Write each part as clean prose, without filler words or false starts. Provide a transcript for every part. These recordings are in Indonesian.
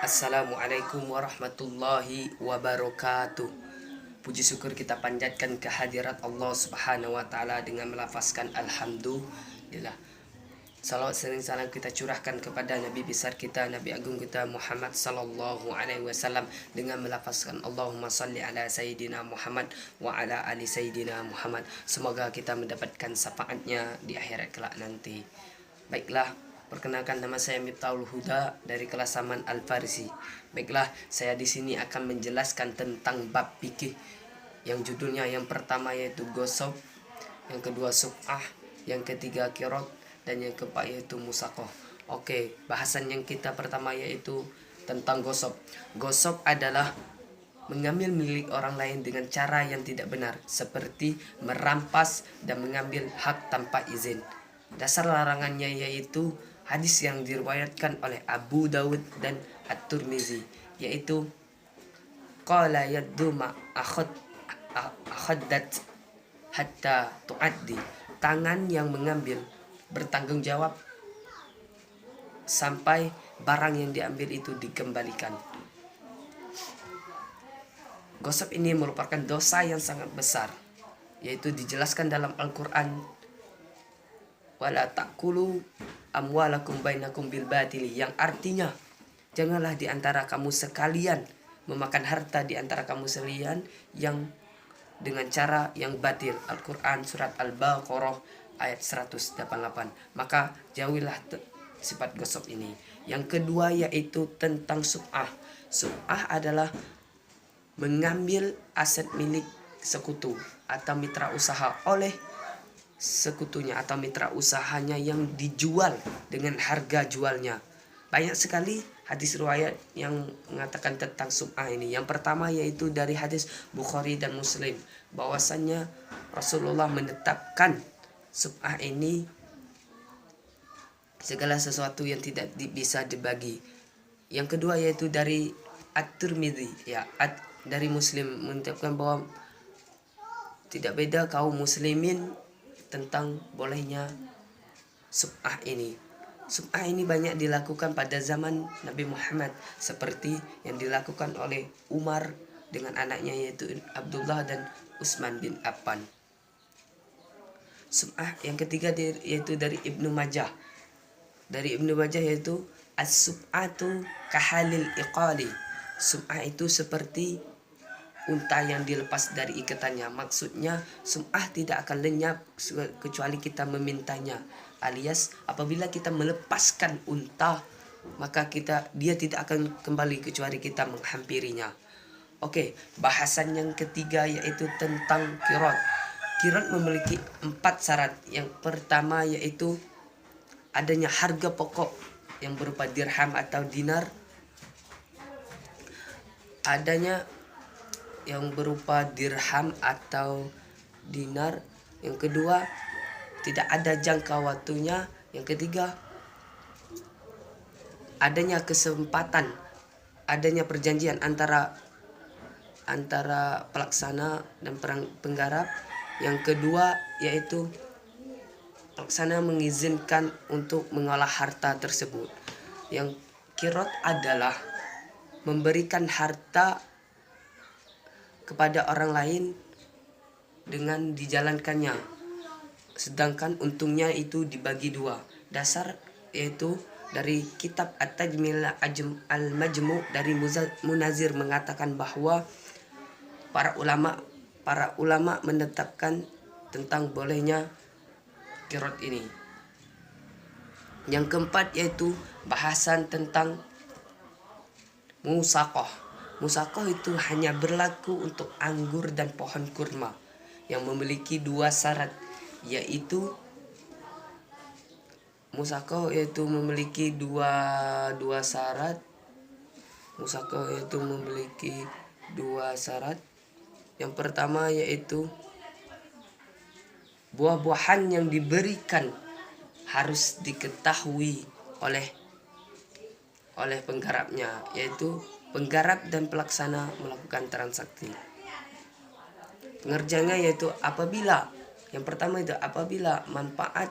Assalamualaikum warahmatullahi wabarakatuh. Puji syukur kita panjatkan kehadirat Allah Subhanahu wa taala dengan melafazkan alhamdulillah. Salawat sering salam kita curahkan kepada Nabi besar kita, Nabi agung kita Muhammad sallallahu alaihi wasallam dengan melafazkan Allahumma salli ala sayyidina Muhammad wa ala ali sayyidina Muhammad. Semoga kita mendapatkan syafaatnya di akhirat kelak nanti. Baiklah, perkenalkan, nama saya Miftahul Huda dari kelas Saman Al-Farisi. Baiklah, saya di sini akan menjelaskan tentang bab fikih yang judulnya yang pertama yaitu gosok, yang kedua sub'ah, yang ketiga kirot, dan yang keempat yaitu musakoh. Oke, bahasan yang kita pertama yaitu tentang gosok. Gosok adalah mengambil milik orang lain dengan cara yang tidak benar, seperti merampas dan mengambil hak tanpa izin. Dasar larangannya yaitu hadis yang diriwayatkan oleh Abu Dawud dan At-Tirmizi, yaitu qala yaddu ma akhaddat hatta tuaddi, tangan yang mengambil bertanggung jawab sampai barang yang diambil itu dikembalikan. Gosok ini merupakan dosa yang sangat besar, yaitu dijelaskan dalam Al-Quran, wala ta'kulu amwalakum bainakum bil batili, yang artinya janganlah di antara kamu sekalian memakan harta di antara kamu sekalian yang dengan cara yang batil. Al-Quran surat Al-Baqarah ayat 188. Maka jauhilah sifat gosok ini. Yang kedua yaitu tentang sub'ah. Sub'ah adalah mengambil aset milik sekutu atau mitra usaha oleh sekutunya atau mitra usahanya yang dijual dengan harga jualnya. Banyak sekali hadis riwayat yang mengatakan tentang sub'ah ini. Yang pertama yaitu dari hadis Bukhari dan Muslim, bahwasannya Rasulullah menetapkan sub'ah ini segala sesuatu yang tidak bisa dibagi. Yang kedua yaitu dari At-Tirmizi, dari Muslim, menetapkan bahwa tidak beda kaum muslimin tentang bolehnya sub'ah ini. Sub'ah ini banyak dilakukan pada zaman Nabi Muhammad, seperti yang dilakukan oleh Umar dengan anaknya yaitu Abdullah dan Utsman bin Affan. Sub'ah yang ketiga yaitu dari Ibnu Majah. Dari Ibnu Majah yaitu as-sub'atu kahalil iqali. Sub'ah itu seperti unta yang dilepas dari ikatannya. Maksudnya sub'ah tidak akan lenyap kecuali kita memintanya. Alias apabila kita melepaskan unta, maka dia tidak akan kembali kecuali kita menghampirinya. Oke, bahasan yang ketiga yaitu tentang kirot. Kirot memiliki 4 syarat. Yang pertama yaitu adanya harga pokok yang berupa dirham atau dinar, adanya yang berupa dirham atau dinar. Yang kedua, tidak ada jangka waktunya. Yang ketiga, adanya kesempatan, adanya perjanjian antara pelaksana dan penggarap. Yang kedua yaitu pelaksana mengizinkan untuk mengolah harta tersebut. Yang kirot adalah memberikan harta kepada orang lain dengan dijalankannya, sedangkan untungnya itu dibagi 2. Dasar yaitu dari kitab At-Tajmil Al-Majmu' dari Munazir mengatakan bahwa para ulama menetapkan tentang bolehnya kirot ini. Yang keempat yaitu bahasan tentang musakoh. Musakoh itu hanya berlaku untuk anggur dan pohon kurma yang memiliki 2 syarat, yaitu musakoh yaitu memiliki dua syarat. Musakoh itu memiliki 2 syarat. Yang pertama yaitu buah-buahan yang diberikan harus diketahui oleh penggarapnya, yaitu penggarap dan pelaksana melakukan transaksi. Pengerjaannya yaitu yang pertama itu apabila manfaat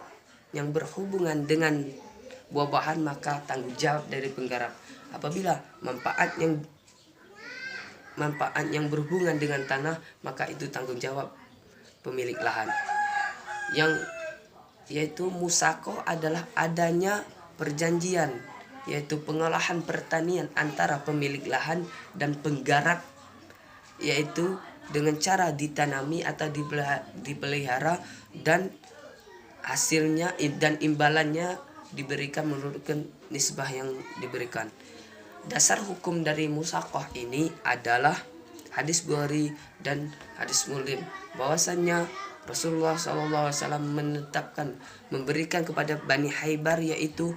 yang berhubungan dengan buah-buahan, maka tanggung jawab dari penggarap. Apabila manfaat yang berhubungan dengan tanah, maka itu tanggung jawab pemilik lahan. Yaitu musako adalah adanya perjanjian, yaitu pengolahan pertanian antara pemilik lahan dan penggarap, yaitu dengan cara ditanami atau dipelihara, dan hasilnya dan imbalannya diberikan menurut nisbah yang diberikan. Dasar hukum dari musakoh ini adalah hadis Bukhari dan hadis Muslim, bahwasannya Rasulullah SAW menetapkan memberikan kepada Bani Khaybar yaitu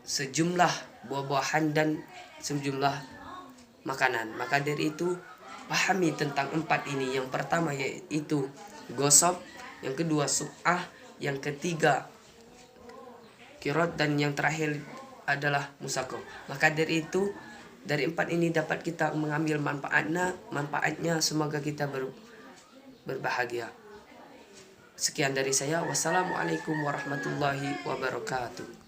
sejumlah buah-buahan dan sejumlah makanan. Maka dari itu pahami tentang 4 ini. Yang pertama yaitu gosop, yang kedua su'ah, yang ketiga kirot, dan yang terakhir adalah musako. Maka dari itu, dari 4 ini dapat kita mengambil manfaatnya. Semoga kita berbahagia. Sekian dari saya. Wassalamualaikum warahmatullahi wabarakatuh.